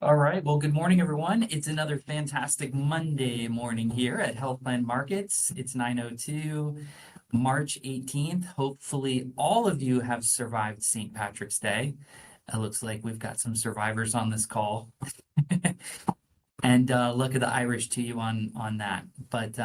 All right. Well, good morning, everyone. It's another fantastic Monday morning here at Health Plan Markets. It's 9:02, March 18th. Hopefully, all of you have survived St. Patrick's Day. It looks like we've got some survivors on this call. And look at the Irish to you on that. But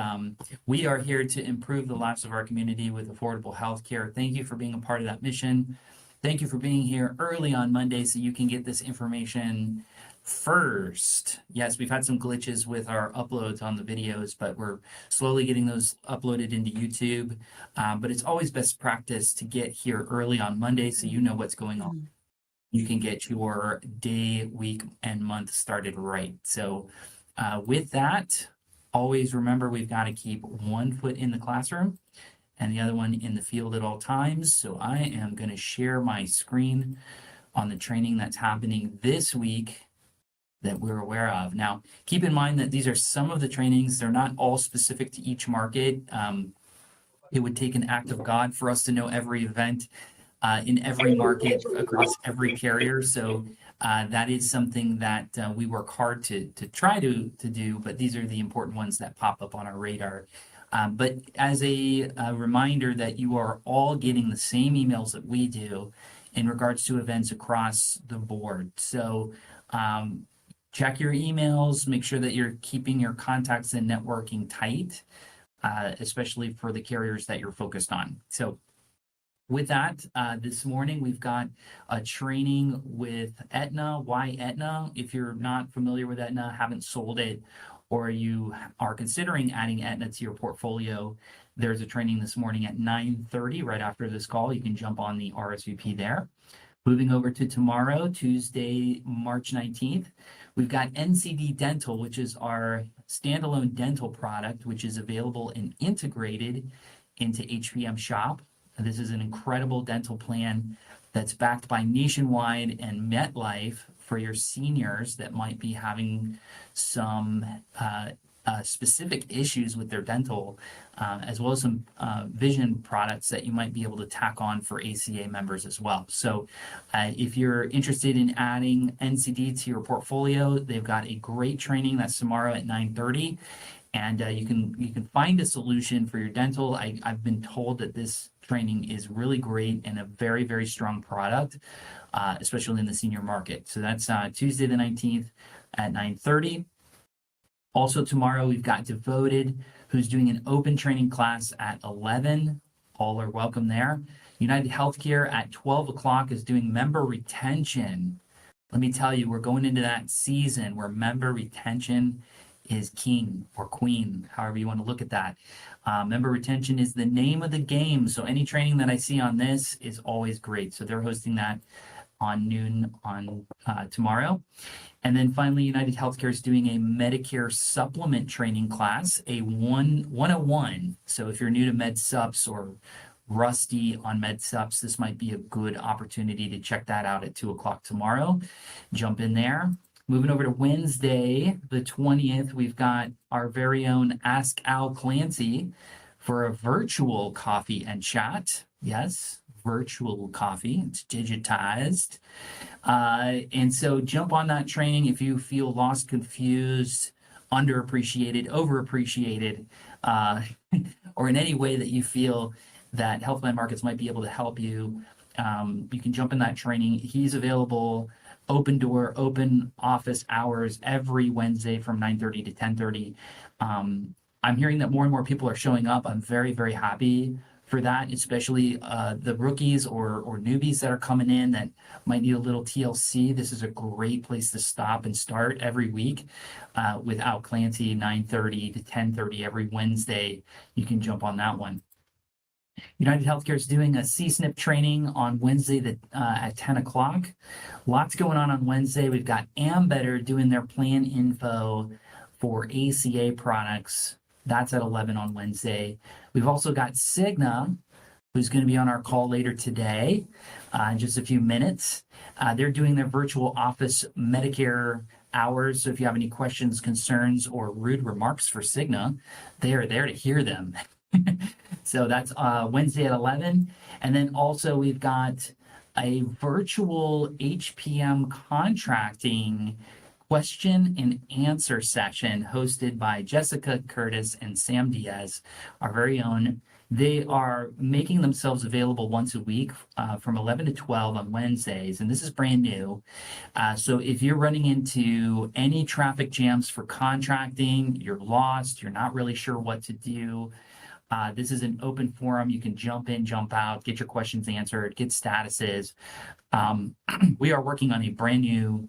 we are here to improve the lives of our community with affordable health care. Thank you for being a part of that mission. Thank you for being here early on Monday so you can get this information first. Yes, we've had some glitches with our uploads on the videos, but we're slowly getting those uploaded into YouTube. But it's always best practice to get here early on Monday so you know what's going on. You can get your day, week, and month started right. So with that, always remember we've got to keep one foot in the classroom and the other one in the field at all times. So I am going to share my screen on the training that's happening this week that we're aware of. Now, keep in mind that these are some of the trainings. They're not all specific to each market. It would take an act of God for us to know every event in every market across every carrier. So that is something that we work hard to try to do, but these are the important ones that pop up on our radar. But as a reminder that you are all getting the same emails that we do in regards to events across the board. So check your emails, make sure that you're keeping your contacts and networking tight, especially for the carriers that you're focused on. So with that, this morning we've got a training with Aetna. Why Aetna? If you're not familiar with Aetna, haven't sold it, or you are considering adding Aetna to your portfolio, there's a training this morning at 9:30 right after this call. You can jump on the RSVP there. Moving over to tomorrow, Tuesday, March 19th, we've got NCD Dental, which is our standalone dental product, which is available and integrated into HPM Shop. This is an incredible dental plan that's backed by Nationwide and MetLife for your seniors that might be having some specific issues with their dental, as well as some vision products that you might be able to tack on for ACA members as well. So if you're interested in adding NCD to your portfolio, they've got a great training that's tomorrow at 9:30. And you can find a solution for your dental. I've been told that this training is really great and a very, very strong product, especially in the senior market. So that's Tuesday the 19th at 9:30. Also tomorrow, we've got Devoted, who's doing an open training class at 11. All are welcome there. United Healthcare at 12 o'clock is doing member retention. Let me tell you, we're going into that season where member retention is king or queen, however you want to look at that. Member retention is the name of the game. So any training that I see on this is always great. So they're hosting that on noon on tomorrow. And then finally, United Healthcare is doing a Medicare supplement training class, a 101. So if you're new to med sups or rusty on med sups, this might be a good opportunity to check that out at 2 o'clock tomorrow. Jump in there. Moving over to Wednesday, the 20th, we've got our very own Ask Al Clancy for a virtual coffee and chat. Yes, virtual coffee. It's digitized. And so jump on that training if you feel lost, confused, underappreciated, overappreciated, or in any way that you feel that Health Plan Markets might be able to help you. You can jump in that training. He's available open door, open office hours every Wednesday from 9:30 to 10:30. I'm hearing that more and more people are showing up. I'm very, very happy for that, especially the rookies or newbies that are coming in that might need a little TLC. This is a great place to stop and start every week with Al Clancy, 9:30 to 10:30 every Wednesday. You can jump on that one. United Healthcare is doing a CSNP training on Wednesday at 10 o'clock. Lots going on Wednesday. We've got Ambetter doing their plan info for ACA products. That's at 11 on Wednesday. We've also got Cigna, who's going to be on our call later today in just a few minutes. They're doing their virtual office Medicare hours. So if you have any questions, concerns, or rude remarks for Cigna, they are there to hear them. So that's Wednesday at 11. And then also we've got a virtual HPM contracting question and answer session hosted by Jessica Curtis and Sam Diaz, our very own. They are making themselves available once a week from 11 to 12 on Wednesdays, and this is brand new. So if you're running into any traffic jams for contracting, you're lost, you're not really sure what to do, this is an open forum. You can jump in, jump out, get your questions answered, get statuses. We are working on a brand new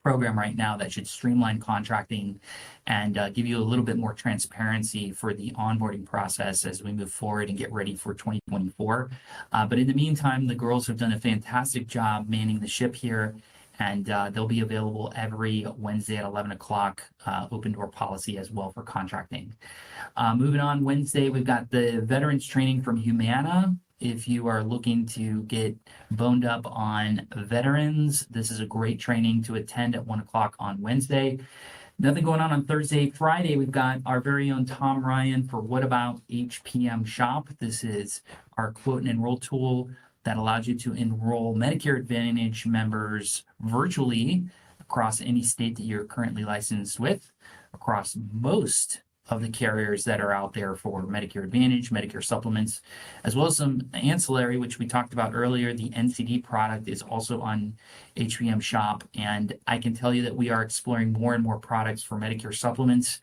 program right now that should streamline contracting and give you a little bit more transparency for the onboarding process as we move forward and get ready for 2024. But in the meantime, the girls have done a fantastic job manning the ship here, and they'll be available every Wednesday at 11 o'clock, open door policy as well for contracting. Moving on, Wednesday, we've got the veterans training from Humana. If you are looking to get boned up on veterans, this is a great training to attend at 1 o'clock on Wednesday. Nothing going on Thursday. Friday, we've got our very own Tom Ryan for What About HPM Shop. This is our quote and enroll tool that allows you to enroll Medicare Advantage members virtually across any state that you're currently licensed with, across most of the carriers that are out there for Medicare Advantage, Medicare supplements, as well as some ancillary, which we talked about earlier. The NCD product is also on HPM Shop, and I can tell you that we are exploring more and more products for Medicare supplements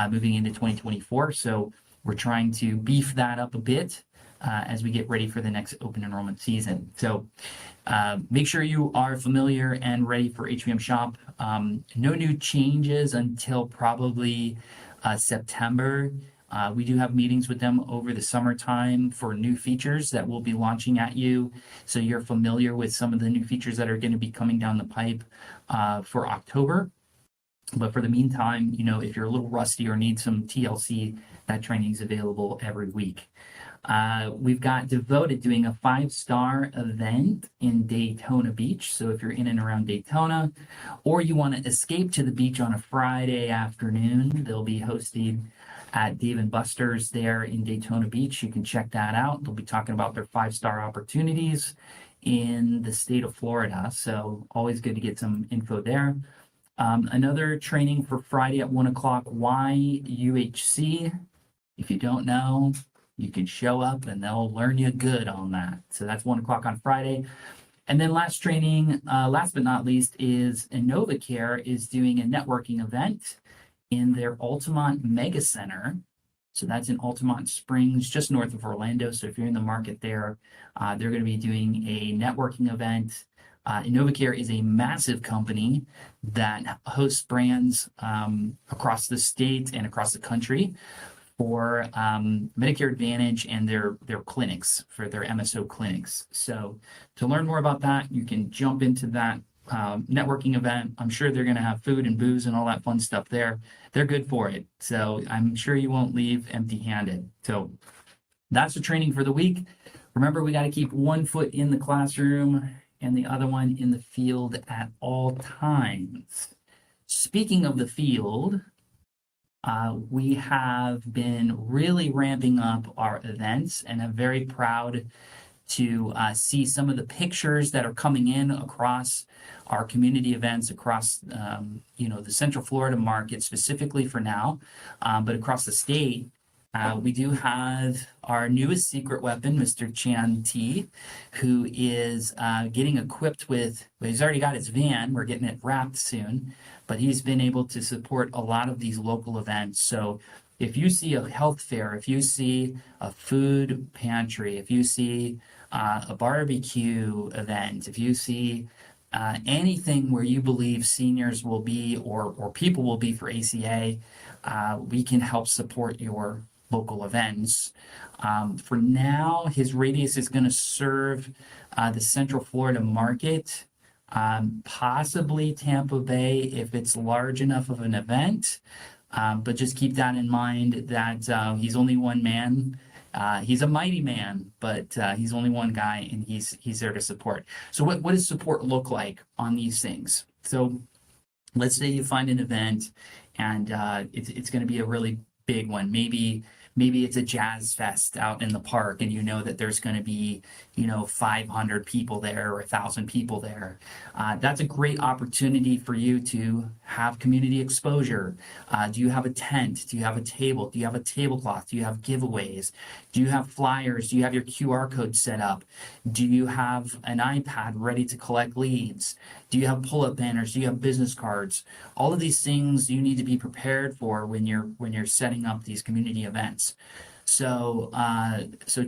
moving into 2024. So we're trying to beef that up a bit as we get ready for the next open enrollment season. So make sure you are familiar and ready for HPM Shop. No new changes until probably September. We do have meetings with them over the summertime for new features that we'll be launching at you, so you're familiar with some of the new features that are going to be coming down the pipe for October. But for the meantime, if you're a little rusty or need some TLC, that training is available every week. We've got Devoted doing a 5-star event in Daytona Beach. So if you're in and around Daytona, or you want to escape to the beach on a Friday afternoon, they'll be hosted at Dave & Buster's there in Daytona Beach. You can check that out. They'll be talking about their 5-star opportunities in the state of Florida. So always good to get some info there. Another training for Friday at 1 o'clock, why UHC. If you don't know, you can show up and they'll learn you good on that. So that's 1 o'clock on Friday. And then last training, last but not least, is InnovaCare is doing a networking event in their Altamont Mega Center. So that's in Altamont Springs, just north of Orlando. So if you're in the market there, they're going to be doing a networking event. InnovaCare is a massive company that hosts brands across the state and across the country for Medicare Advantage and their clinics, for their MSO clinics. So to learn more about that, you can jump into that networking event. I'm sure they're going to have food and booze and all that fun stuff there. They're good for it. So I'm sure you won't leave empty-handed. So that's the training for the week. Remember, we got to keep one foot in the classroom and the other one in the field at all times. Speaking of the field, we have been really ramping up our events, and I'm very proud to see some of the pictures that are coming in across our community events across the Central Florida market specifically for now, but across the state. We do have our newest secret weapon, Mr. Chan T, who is getting equipped with, well, he's already got his van. We're getting it wrapped soon, but he's been able to support a lot of these local events. So if you see a health fair, if you see a food pantry, if you see a barbecue event, if you see anything where you believe seniors will be or people will be for ACA, we can help support your local events. For now, his radius is going to serve the Central Florida market, possibly Tampa Bay if it's large enough of an event. But just keep that in mind that he's only one man. He's a mighty man, but he's only one guy, and he's there to support. So what does support look like on these things? So let's say you find an event and it's going to be a really big one. Maybe maybe it's a jazz fest out in the park and you know that there's going to be, 500 people there or 1,000 people there. That's a great opportunity for you to have community exposure. Do you have a tent? Do you have a table? Do you have a tablecloth? Do you have giveaways? Do you have flyers? Do you have your QR code set up? Do you have an iPad ready to collect leads? Do you have pull-up banners? Do you have business cards? All of these things you need to be prepared for when you're setting up these community events. So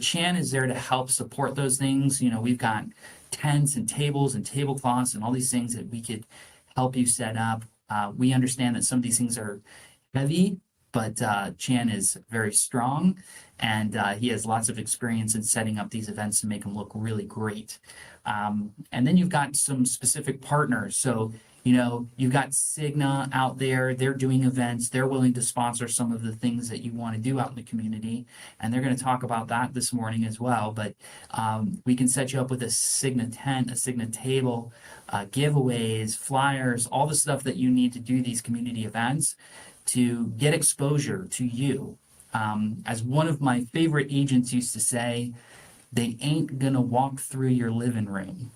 Chan is there to help support those things. We've got tents and tables and tablecloths and all these things that we could help you set up. We understand that some of these things are heavy, but Chan is very strong, and he has lots of experience in setting up these events to make them look really great. And then you've got some specific partners. So you've got Cigna out there. They're doing events. They're willing to sponsor some of the things that you want to do out in the community. And they're going to talk about that this morning as well. But we can set you up with a Cigna tent, a Cigna table, giveaways, flyers, all the stuff that you need to do these community events to get exposure to you. As one of my favorite agents used to say, they ain't going to walk through your living room.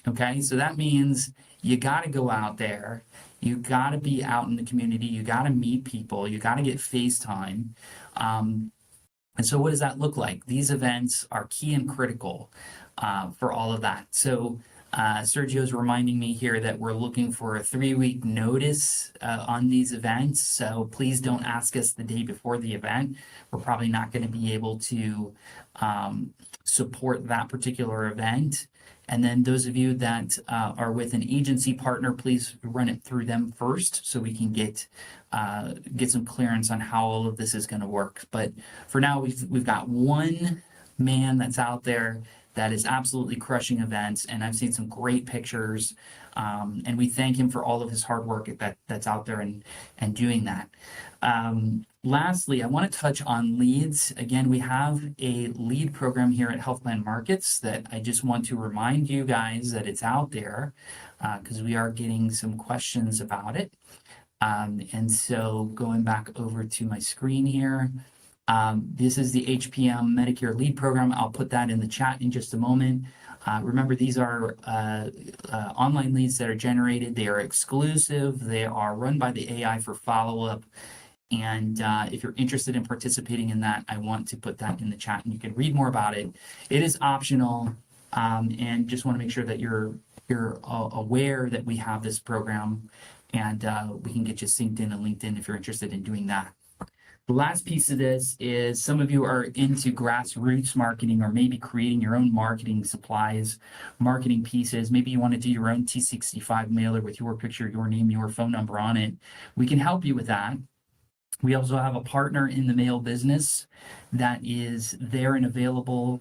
Okay, so that means you got to go out there. You got to be out in the community. You got to meet people. You got to get FaceTime. And so what does that look like? These events are key and critical for all of that. So Sergio's reminding me here that we're looking for a 3-week notice on these events. So please don't ask us the day before the event. We're probably not going to be able to support that particular event. And then those of you that are with an agency partner, please run it through them first so we can get some clearance on how all of this is going to work. But for now, we've got one man that's out there that is absolutely crushing events, and I've seen some great pictures, and we thank him for all of his hard work that's out there and doing that. Lastly, I want to touch on leads. Again, we have a lead program here at Health Plan Markets that I just want to remind you guys that it's out there because we are getting some questions about it. And so going back over to my screen here, this is the HPM Medicare lead program. I'll put that in the chat in just a moment. Remember, these are online leads that are generated. They are exclusive. They are run by the AI for follow-up. And if you're interested in participating in that, I want to put that in the chat and you can read more about it. It is optional, and just want to make sure that you're aware that we have this program, and we can get you synced in and linked in if you're interested in doing that. The last piece of this is some of you are into grassroots marketing or maybe creating your own marketing supplies, marketing pieces. Maybe you want to do your own T65 mailer with your picture, your name, your phone number on it. We can help you with that. We also have a partner in the mail business that is there and available.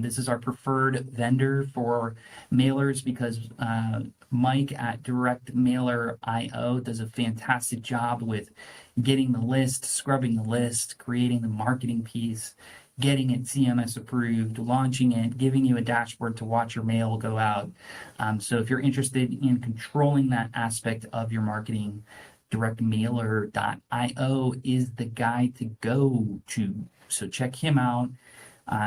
This is our preferred vendor for mailers because Mike at Direct Mailer IO does a fantastic job with getting the list, scrubbing the list, creating the marketing piece, getting it CMS approved, launching it, giving you a dashboard to watch your mail go out. So if you're interested in controlling that aspect of your marketing, directmailer.io is the guy to go to. So check him out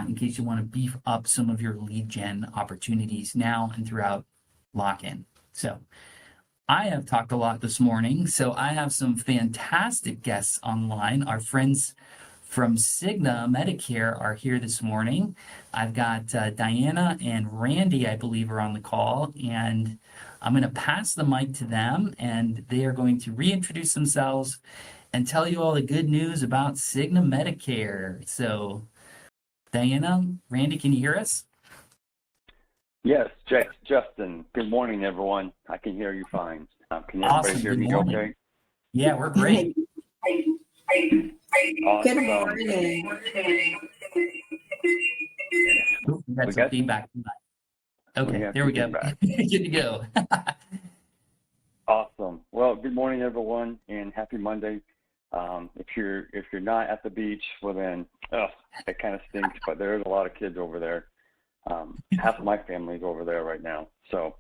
in case you want to beef up some of your lead gen opportunities now and throughout lock-in. So I have talked a lot this morning, so I have some fantastic guests online. Our friends from Cigna Medicare are here this morning. I've got Diana and Randy, I believe, are on the call, and I'm going to pass the mic to them, and they are going to reintroduce themselves and tell you all the good news about Cigna Medicare. So, Diana, Randy, can you hear us? Yes, Justin. Good morning, everyone. I can hear you fine. Can everybody hear me okay? Yeah, we're great. Awesome. Good morning. Ooh, we got some feedback. Okay, there we go. Good to go. Awesome. Well, good morning, everyone, and happy Monday. If you're not at the beach, well then, that kind of stinks. But there's a lot of kids over there. Half of my family's over there right now. So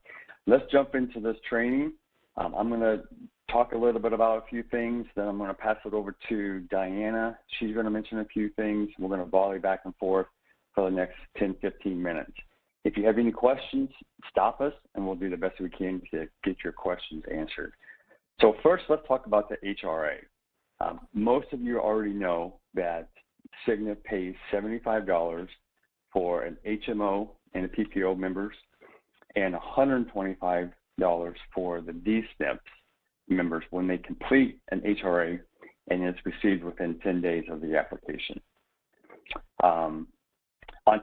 let's jump into this training. I'm going to talk a little bit about a few things. Then I'm going to pass it over to Diana. She's going to mention a few things. We're going to volley back and forth for the next 10, 15 minutes. If you have any questions, stop us, and we'll do the best we can to get your questions answered. So first, let's talk about the HRA. Most of you already know that Cigna pays $75 for an HMO and a PPO members, and $125 for the D-SNPs members when they complete an HRA and it's received within 10 days of the application. On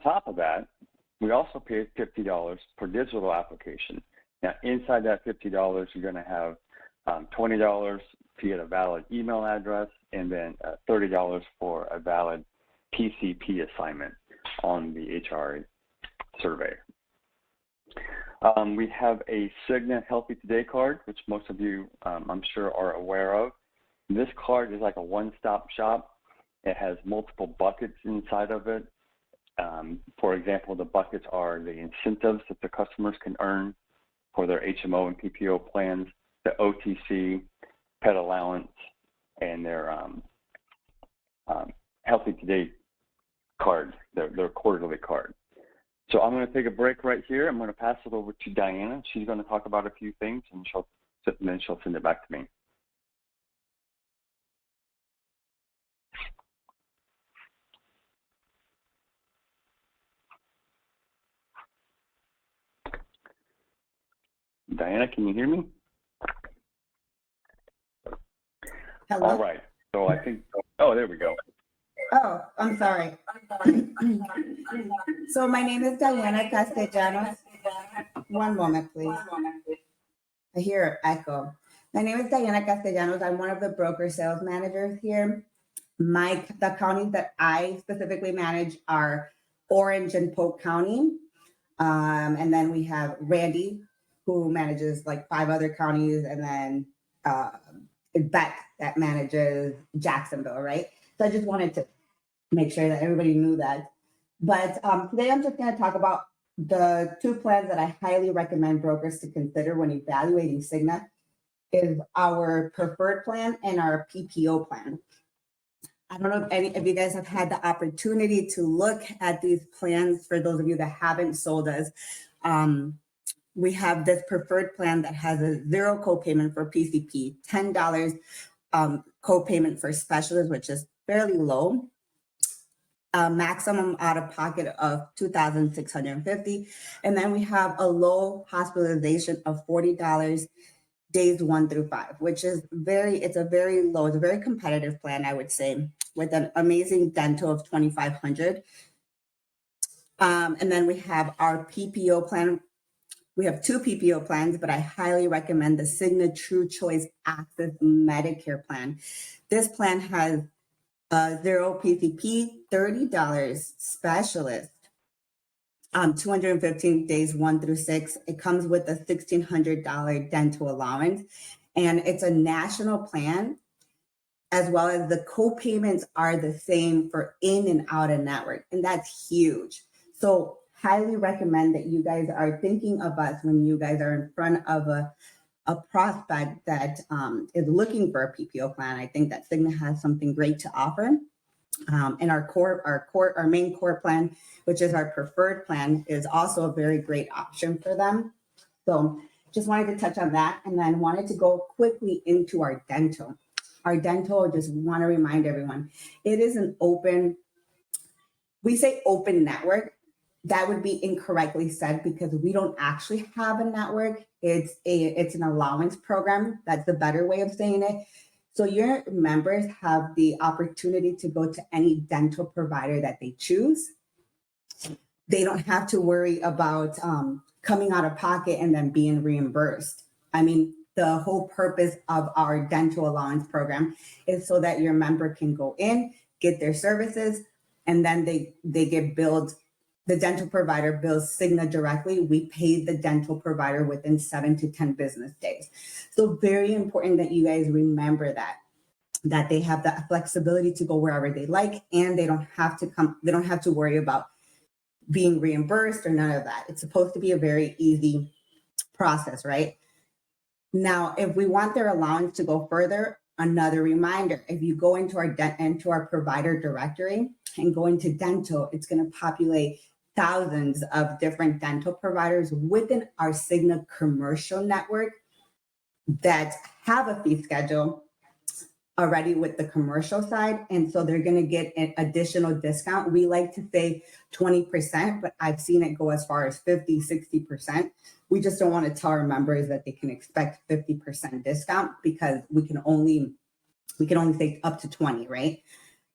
top of that, we also pay $50 per digital application. Now, inside that $50, you're going to have $20 to get a valid email address, and then $30 for a valid PCP assignment on the HRA survey. We have a Cigna Healthy Today card, which most of you, I'm sure, are aware of. This card is like a one-stop shop. It has multiple buckets inside of it. For example, the buckets are the incentives that the customers can earn for their HMO and PPO plans, the OTC, pet allowance, and their Healthy Today card, their quarterly card. So I'm going to take a break right here. I'm going to pass it over to Diana. She's going to talk about a few things, and then she'll send it back to me. Diana, can you hear me? Hello? All right. So I think, oh, there we go. Oh, I'm sorry. So my name is Diana Castellanos. One moment, please. I hear an echo. My name is Diana Castellanos. I'm one of the broker sales managers here. The counties that I specifically manage are Orange and Polk County. And then we have Randy, who manages like 5 other counties, and then Beck that manages Jacksonville, right? So I just wanted to make sure that everybody knew that. But today I'm just going to talk about the 2 plans that I highly recommend brokers to consider when evaluating Cigna is our preferred plan and our PPO plan. I don't know if any of you guys have had the opportunity to look at these plans. For those of you that haven't sold us, we have this preferred plan that has a 0 copayment for PCP, $10 copayment for specialists, which is fairly low. Maximum out of pocket of $2,650. And then we have a low hospitalization of $40 days 1 through 5, which is it's a very competitive plan, I would say, with an amazing dental of $2,500. And then we have our PPO plan. We have 2 PPO plans, but I highly recommend the Cigna True Choice Access Medicare plan. This plan has 0 PCP, $30 specialist, 215 days 1 through 6. It comes with a $1,600 dental allowance, and it's a national plan, as well as the co-payments are the same for in and out of network, and that's huge. So highly recommend that you guys are thinking of us when you guys are in front of a prospect that is looking for a PPO plan. I think that Cigna has something great to offer. And our main core plan, which is our preferred plan, is also a very great option for them. So just wanted to touch on that, and then wanted to go quickly into our dental. Our dental, just want to remind everyone, it is an open, we say open network. That would be incorrectly said because we don't actually have a network. It's an allowance program. That's the better way of saying it. So your members have the opportunity to go to any dental provider that they choose. They don't have to worry about coming out of pocket and then being reimbursed. I mean, the whole purpose of our dental allowance program is so that your member can go in, get their services, and then they get billed. The dental provider bills Cigna directly. We pay the dental provider within 7 to 10 business days. So very important that you guys remember that they have that flexibility to go wherever they like, and they don't have to worry about being reimbursed or none of that. It's supposed to be a very easy process, right? Now, if we want their allowance to go further, another reminder, if you go into our provider directory and go into dental, it's going to populate thousands of different dental providers within our Cigna commercial network that have a fee schedule already with the commercial side. And so they're going to get an additional discount. We like to say 20%, but I've seen it go as far as 50, 60%. We just don't want to tell our members that they can expect 50% discount because we can only say up to 20, right?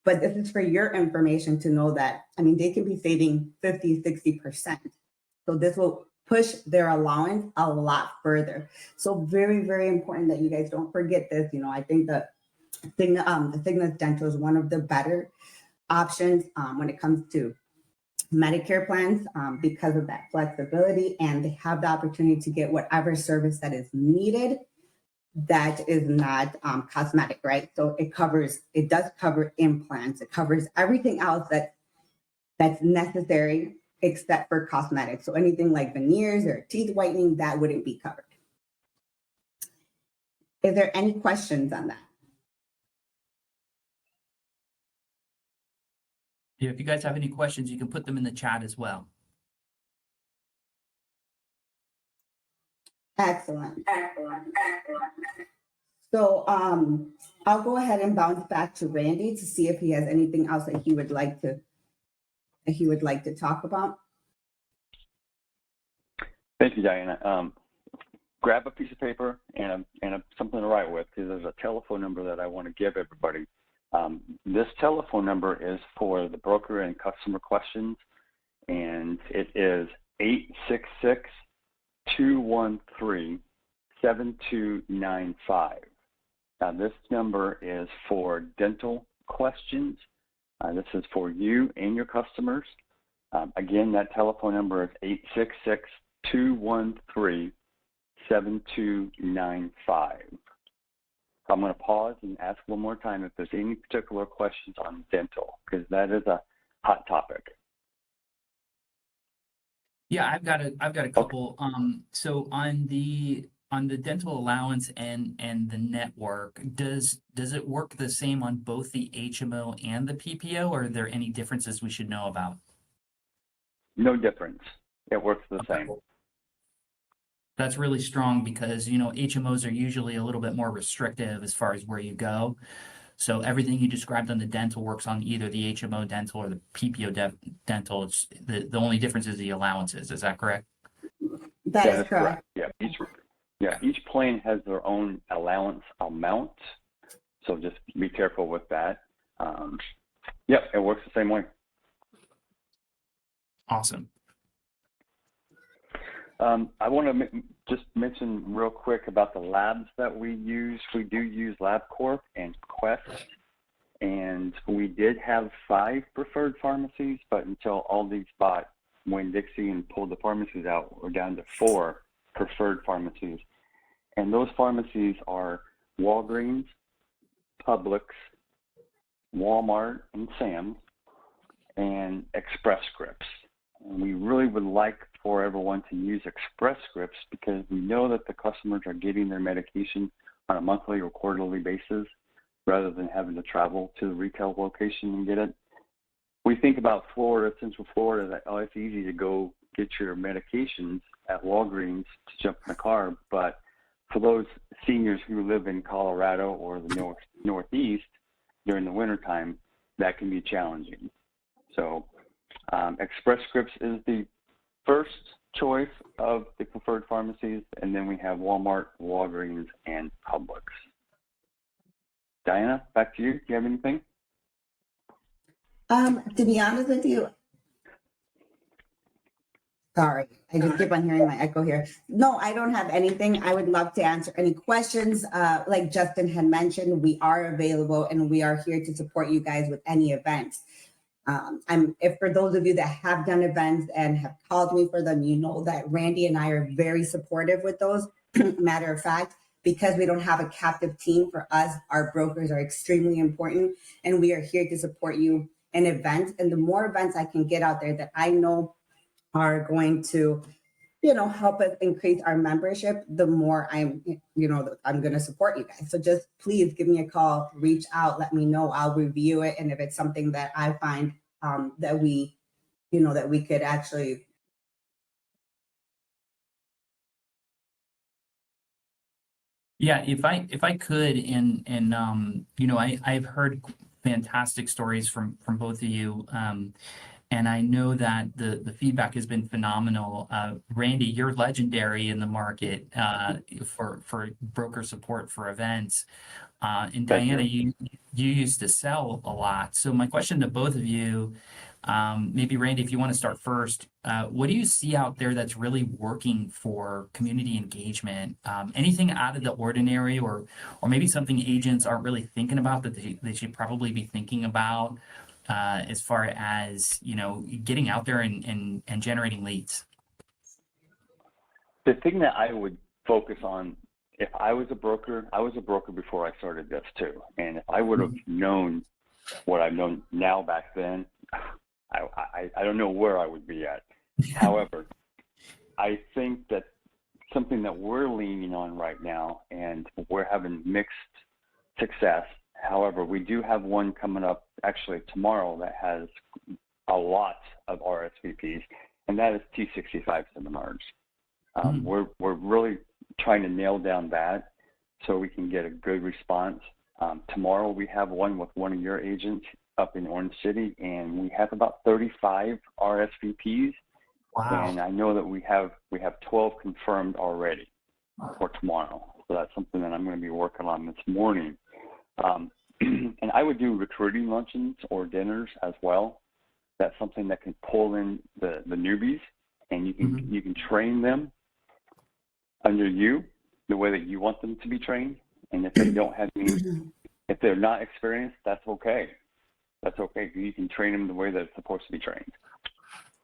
But this is for your information to know that, I mean, they can be saving 50, 60%. So this will push their allowance a lot further. So very, very important that you guys don't forget this. You know, I think that Cigna Dental is one of the better options when it comes to Medicare plans because of that flexibility, and they have the opportunity to get whatever service that is needed that is not cosmetic, right? So it does cover implants. It covers everything else that's necessary except for cosmetics. So anything like veneers or teeth whitening, that wouldn't be covered. Is there any questions on that? Yeah, if you guys have any questions, you can put them in the chat as well. Excellent. So I'll go ahead and bounce back to Randy to see if he has anything else that he would like to talk about. Thank you, Diana. Grab a piece of paper and something to write with, because there's a telephone number that I want to give everybody. This telephone number is for the broker and customer questions, and it is 866-213-7295. Now, this number is for dental questions. This is for you and your customers. Again, that telephone number is 866-213-7295. I'm going to pause and ask one more time if there's any particular questions on dental, because that is a hot topic. Yeah, I've got a couple. So on the dental allowance and the network, does it work the same on both the HMO and the PPO, or are there any differences we should know about? No difference. It works the same. That's really strong because, you know, HMOs are usually a little bit more restrictive as far as where you go. So everything you described on the dental works on either the HMO dental or the PPO dental. It's the only difference is the allowances. Is that correct? That is correct. Yeah. Each plan has their own allowance amount. So just be careful with that. Yep, it works the same way. Awesome. I want to just mention real quick about the labs that we use. We do use LabCorp and Quest, and we did have 5 preferred pharmacies, but until Aldi bought Winn-Dixie and pulled the pharmacies out, we're down to 4 preferred pharmacies. And those pharmacies are Walgreens, Publix, Walmart, and Sam's, and Express Scripts. And we really would like for everyone to use Express Scripts because we know that the customers are getting their medication on a monthly or quarterly basis rather than having to travel to the retail location and get it. We think about Florida, Central Florida, that, oh, it's easy to go get your medications at Walgreens to jump in the car. But for those seniors who live in Colorado or the Northeast during the wintertime, that can be challenging. So Express Scripts is the first choice of the preferred pharmacies, and then we have Walmart, Walgreens, and Publix. Diana, back to you. Do you have anything? To be honest with you, sorry, I just keep on hearing my echo here. No, I don't have anything. I would love to answer any questions. Like Justin had mentioned, we are available and we are here to support you guys with any events. If for those of you that have done events and have called me for them, you know that Randy and I are very supportive with those. Matter of fact, because we don't have a captive team, for us, our brokers are extremely important, and we are here to support you in events. And the more events I can get out there that I know are going to help us increase our membership, the more I'm going to support you guys. So just please give me a call, reach out, let me know. I'll review it. And if it's something that I find that that we could actually. Yeah, if I could, and I've heard fantastic stories from both of you. And I know that the feedback has been phenomenal. Randy, you're legendary in the market for broker support for events. And Diana, you used to sell a lot. So my question to both of you, maybe Randy, if you want to start first, what do you see out there that's really working for community engagement? Anything out of the ordinary, or maybe something agents aren't really thinking about that they should probably be thinking about? As far as getting out there and generating leads? The thing that I would focus on, if I was a broker before I started this too, and if I would have known what I've known now back then, I don't know where I would be at. However, I think that something that we're leaning on right now, and we're having mixed success. However, we do have one coming up actually tomorrow that has a lot of RSVPs, and that is T65 seminars. We're really trying to nail down that so we can get a good response. Tomorrow we have one with one of your agents up in Orange City, and we have about 35 RSVPs. Wow. And I know that we have 12 confirmed already for tomorrow. So that's something that I'm going to be working on this morning. And I would do recruiting luncheons or dinners as well. That's something that can pull in the newbies, and you can train them under you the way that you want them to be trained. And if they don't have any, if they're not experienced, that's okay. That's okay. You can train them the way that it's supposed to be trained.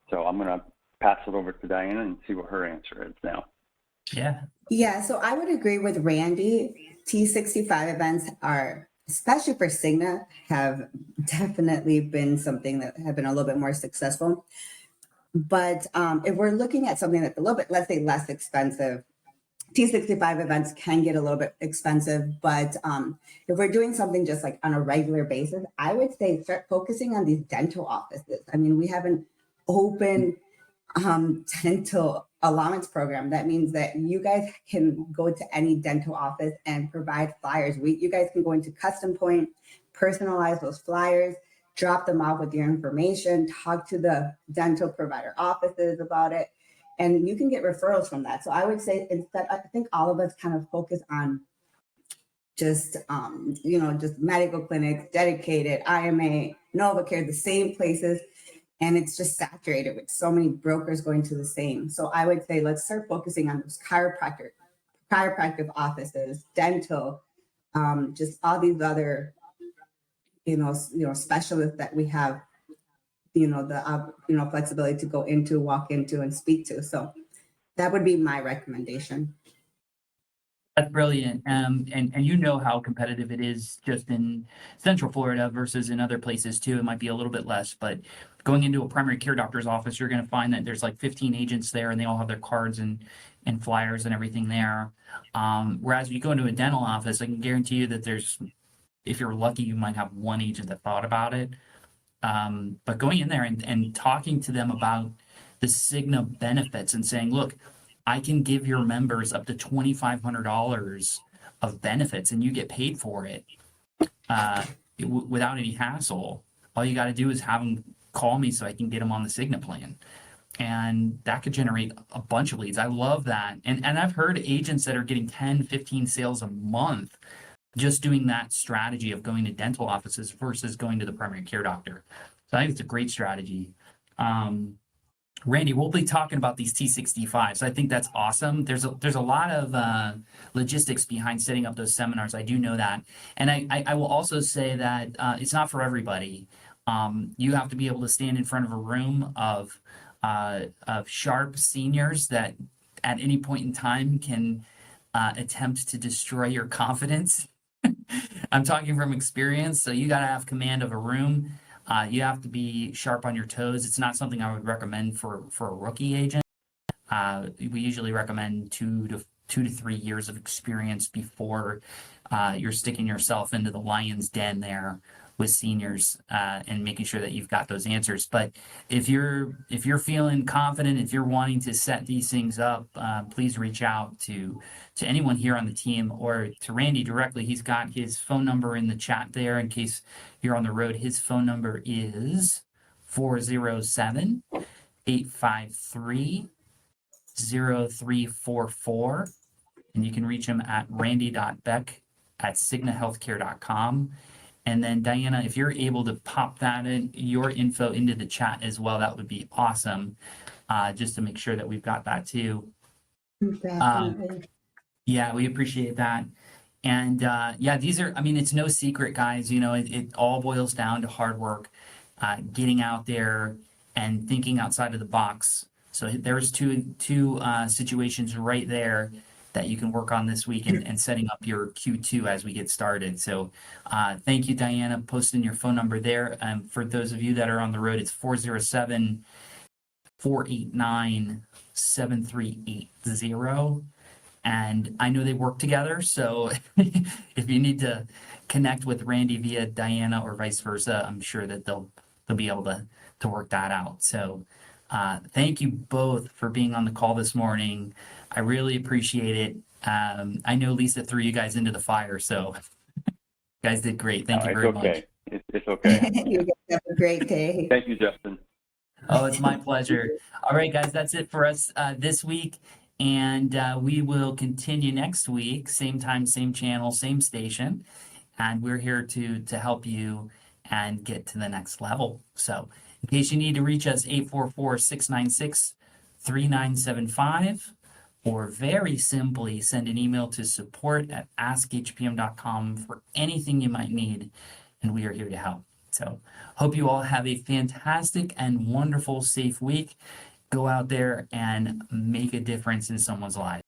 So I'm going to pass it over to Diana and see what her answer is now. Yeah, so I would agree with Randy. T65 events are, especially for Cigna, have definitely been something that have been a little bit more successful. But if we're looking at something that's a little bit, let's say, less expensive, T65 events can get a little bit expensive. But if we're doing something just like on a regular basis, I would say start focusing on these dental offices. I mean, we have an open dental allowance program. That means that you guys can go to any dental office and provide flyers. You guys can go into Custom Point, personalize those flyers, drop them off with your information, talk to the dental provider offices about it, and you can get referrals from that. So I would say instead, I think all of us kind of focus on just just medical clinics, dedicated, IMA, NovaCare, the same places. And it's just saturated with so many brokers going to the same. So I would say let's start focusing on those chiropractic offices, dental, just all these other, specialists that we have, the flexibility to go into, walk into, and speak to. So that would be my recommendation. That's brilliant. And you know how competitive it is just in Central Florida versus in other places too. It might be a little bit less, but going into a primary care doctor's office, you're going to find that there's like 15 agents there, and they all have their cards and flyers and everything there. Whereas if you go into a dental office, I can guarantee you that if you're lucky, you might have one agent that thought about it. But going in there and talking to them about the Cigna benefits and saying, look, I can give your members up to $2,500 of benefits, and you get paid for it without any hassle. All you got to do is have them call me so I can get them on the Cigna plan. And that could generate a bunch of leads. I love that. And I've heard agents that are getting 10, 15 sales a month just doing that strategy of going to dental offices versus going to the primary care doctor. So I think it's a great strategy. Randy, we'll be talking about these T65s. So I think that's awesome. There's a lot of logistics behind setting up those seminars. I do know that. And I will also say that it's not for everybody. You have to be able to stand in front of a room of sharp seniors that at any point in time can attempt to destroy your confidence. I'm talking from experience. So you got to have command of a room. You have to be sharp on your toes. It's not something I would recommend for a rookie agent. We usually recommend 2 to 3 years of experience before you're sticking yourself into the lion's den there with seniors and making sure that you've got those answers. But if you're feeling confident, if you're wanting to set these things up, please reach out to anyone here on the team or to Randy directly. He's got his phone number in the chat there in case you're on the road. His phone number is 407-853-0344. And you can reach him at randy.beck@cignahealthcare.com. And then Diana, if you're able to pop that in, your info into the chat as well, that would be awesome. Just to make sure that we've got that too. Definitely. Yeah, we appreciate that. And yeah, these are, I mean, it's no secret, guys. You know, it all boils down to hard work, getting out there and thinking outside of the box. So there's two situations right there that you can work on this week and setting up your Q2 as we get started. So thank you, Diana, posting your phone number there. For those of you that are on the road, it's 407-489-7380. And I know they work together. So if you need to connect with Randy via Diana or vice versa, I'm sure that they'll be able to work that out. So thank you both for being on the call this morning. I really appreciate it. I know Lisa threw you guys into the fire, so you guys did great. Thank you very much. It's okay. You guys have a great day. Thank you, Justin. Oh, it's my pleasure. All right, guys, that's it for us this week. And we will continue next week, same time, same channel, same station. And we're here to help you and get to the next level. So in case you need to reach us, 844-696-3975. Or very simply send an email to support@askhpm.com for anything you might need, and we are here to help. So hope you all have a fantastic and wonderful, safe week. Go out there and make a difference in someone's life.